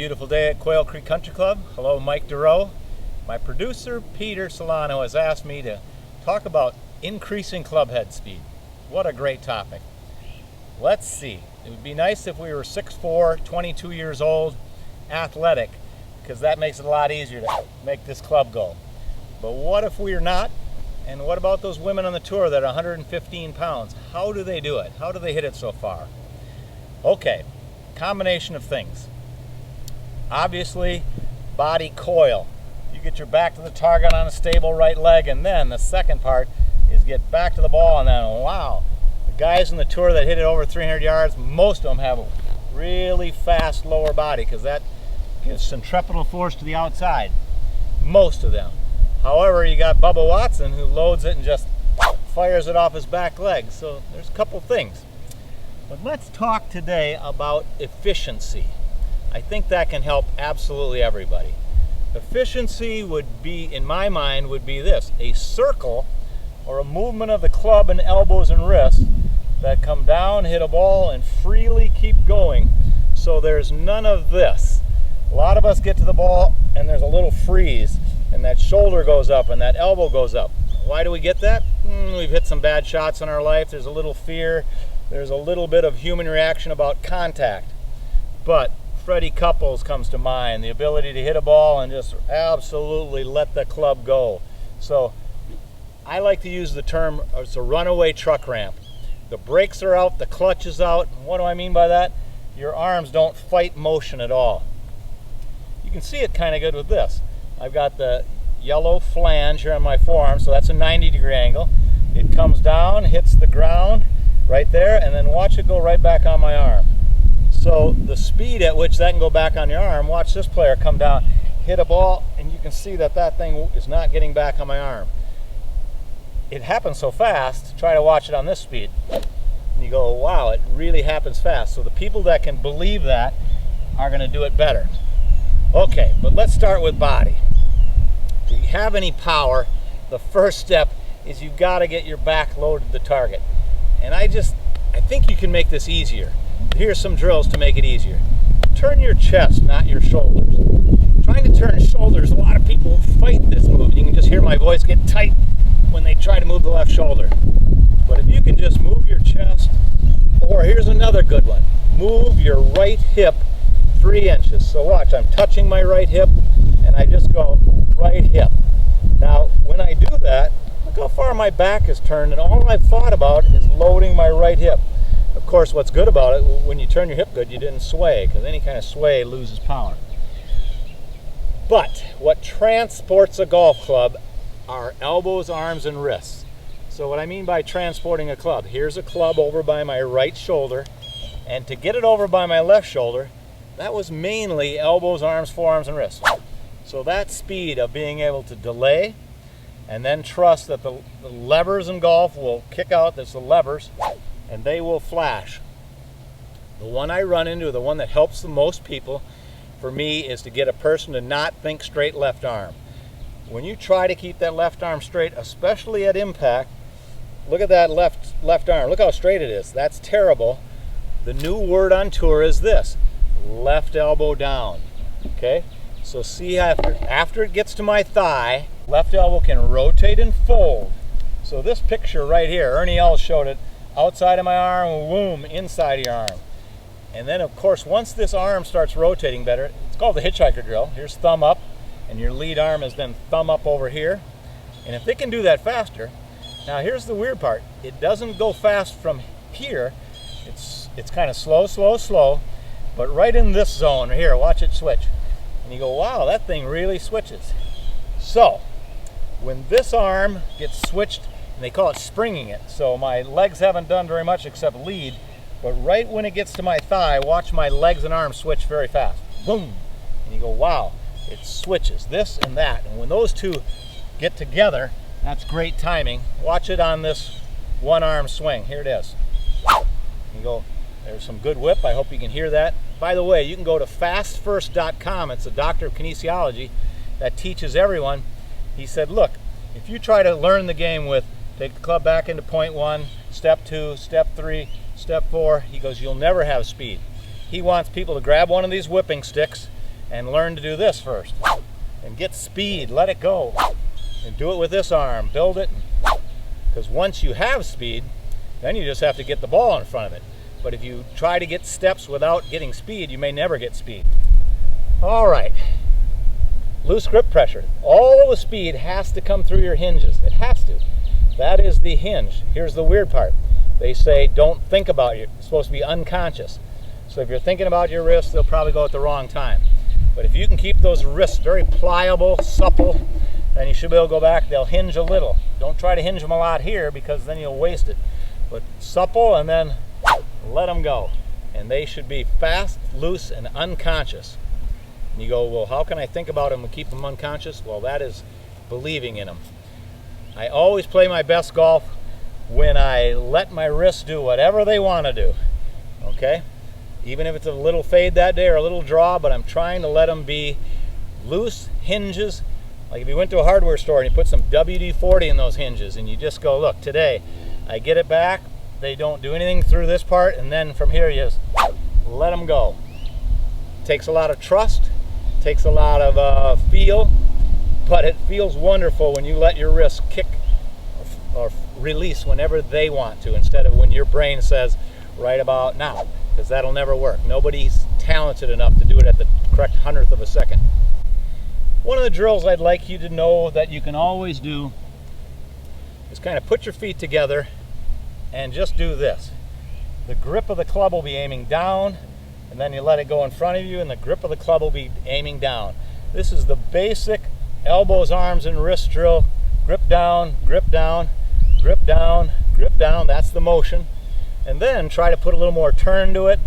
beautiful day at Quail Creek Country Club. Hello, Mike Durow. My producer, Peter Solano, has asked me to talk about increasing club head speed. What a great topic. Let's see. It would be nice if we were 6'4", 22 years old, athletic, because that makes it a lot easier to make this club go. But what if we are not? And what about those women on the tour that are 115 pounds? How do they do it? How do they hit it so far? Okay, combination of things. Obviously, body coil. You get your back to the target on a stable right leg, and then the second part is get back to the ball, and then wow, the guys in the tour that hit it over 300 yards, most of them have a really fast lower body because that gives centripetal force to the outside. Most of them. However, you got Bubba Watson who loads it and just fires it off his back leg. So there's a couple things. But let's talk today about efficiency. I think that can help absolutely everybody. Efficiency would be, in my mind, would be this: a circle or a movement of the club and elbows and wrists that come down, hit a ball, and freely keep going. So there's none of this. A lot of us get to the ball and there's a little freeze, and that shoulder goes up and that elbow goes up. Why do we get that? We've hit some bad shots in our life. There's a little fear. There's a little bit of human reaction about contact. But Freddie Couples comes to mind, the ability to hit a ball and just absolutely let the club go. So I like to use the term, it's a runaway truck ramp. The brakes are out, the clutch is out. What do I mean by that? Your arms don't fight motion at all. You can see it kind of good with this. I've got the yellow flange here on my forearm, so that's a 90-degree angle. It comes down, hits the ground right there, and then watch it go right back on my arm. So the speed at which that can go back on your arm, watch this player come down, hit a ball, and you can see that that thing is not getting back on my arm. It happens so fast, try to watch it on this speed. And you go, wow, it really happens fast. So the people that can believe that are going to do it better. Okay, but let's start with body. Do you have any power? The first step is you've got to get your back loaded to the target. And I think you can make this easier. Here's some drills to make it easier. Turn your chest, not your shoulders. Trying to turn shoulders, a lot of people fight this move. You can just hear my voice get tight when they try to move the left shoulder. But if you can just move your chest, or here's another good one, move your right hip 3 inches. So watch, I'm touching my right hip, and I just go right hip. Now, when I do that, look how far my back is turned, and all I've thought about is loading my right hip. Of course, what's good about it, when you turn your hip good, you didn't sway, because any kind of sway loses power. But what transports a golf club are elbows, arms, and wrists. So what I mean by transporting a club, here's a club over by my right shoulder, and to get it over by my left shoulder, that was mainly elbows, arms, forearms, and wrists. So that speed of being able to delay and then trust that the levers in golf will kick out, that's the levers, and they will flash. The one I run into, the one that helps the most people for me, is to get a person to not think straight left arm. When you try to keep that left arm straight, especially at impact, look at that left arm. Look how straight it is. That's terrible. The new word on tour is this: left elbow down. Okay? So see, after it gets to my thigh, left elbow can rotate and fold. So this picture right here, Ernie Els showed it, outside of my arm, boom, inside of your arm. And then of course, once this arm starts rotating better, it's called the Hitch-Hiker Drill. Here's thumb up, and your lead arm is then thumb up over here. And if they can do that faster, now here's the weird part. It doesn't go fast from here. It's kind of slow, slow, slow. But right in this zone here, watch it switch. And you go, wow, that thing really switches. So, when this arm gets switched, and they call it springing it, so my legs haven't done very much except lead, but right when it gets to my thigh, watch my legs and arms switch very fast. Boom! And you go, wow, it switches, this and that. And when those two get together, that's great timing. Watch it on this one arm swing. Here it is. You go, there's some good whip. I hope you can hear that. By the way, you can go to fastfirst.com. It's a doctor of kinesiology that teaches everyone. He said, look, if you try to learn the game with take the club back into point 1, step 2, step 3, step 4, he goes, you'll never have speed. He wants people to grab one of these whipping sticks, and learn to do this first. And get speed, let it go. And do it with this arm, build it. Because once you have speed, then you just have to get the ball in front of it. But if you try to get steps without getting speed, you may never get speed. All right. Loose grip pressure. All the speed has to come through your hinges. It has to. That is the hinge. Here's the weird part. They say don't think about it. It's supposed to be unconscious. So if you're thinking about your wrists, they'll probably go at the wrong time. But if you can keep those wrists very pliable, supple, then you should be able to go back. They'll hinge a little. Don't try to hinge them a lot here because then you'll waste it. But supple and then let them go. And they should be fast, loose, and unconscious. And you go, well, how can I think about them and keep them unconscious? Well, that is believing in them. I always play my best golf when I let my wrists do whatever they want to do. Okay? Even if it's a little fade that day or a little draw, but I'm trying to let them be loose hinges. Like if you went to a hardware store and you put some WD-40 in those hinges and you just go, look, today I get it back, they don't do anything through this part, and then from here you just let them go. Takes a lot of trust, takes a lot of feel, but it feels wonderful when you let your wrists kick or release whenever they want to, instead of when your brain says right about now, because that'll never work. Nobody's talented enough to do it at the correct 100th of a second. One of the drills I'd like you to know that you can always do is kind of put your feet together and just do this. The grip of the club will be aiming down, and then you let it go in front of you, and the grip of the club will be aiming down. This is the basic elbows, arms, and wrist drill. Grip down, grip down, grip down, grip down. That's the motion. And then try to put a little more turn to it.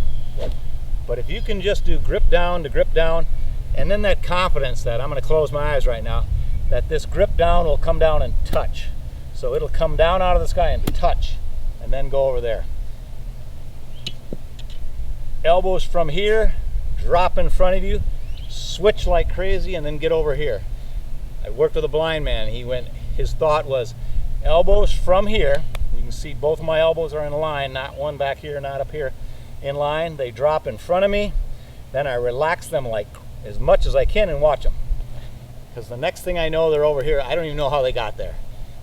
But if you can just do grip down to grip down, and then that confidence that, I'm going to close my eyes right now, that this grip down will come down and touch. So it'll come down out of the sky and touch, and then go over there. Elbows from here, drop in front of you, switch like crazy, and then get over here. I worked with a blind man. His thought was elbows from here. You can see both of my elbows are in line, not one back here, not up here, in line. They drop in front of me. Then I relax them like as much as I can and watch them. Because the next thing I know, they're over here. I don't even know how they got there.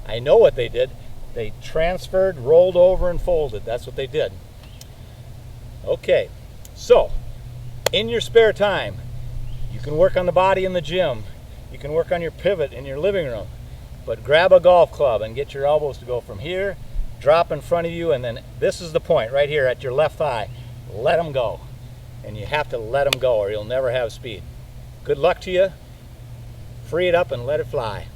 I know what they did. They transferred, rolled over, and folded. That's what they did. Okay, so in your spare time, you can work on the body in the gym. You can work on your pivot in your living room. But grab a golf club and get your elbows to go from here, drop in front of you, and then this is the point right here at your left thigh. Let them go. And you have to let them go or you'll never have speed. Good luck to you. Free it up and let it fly.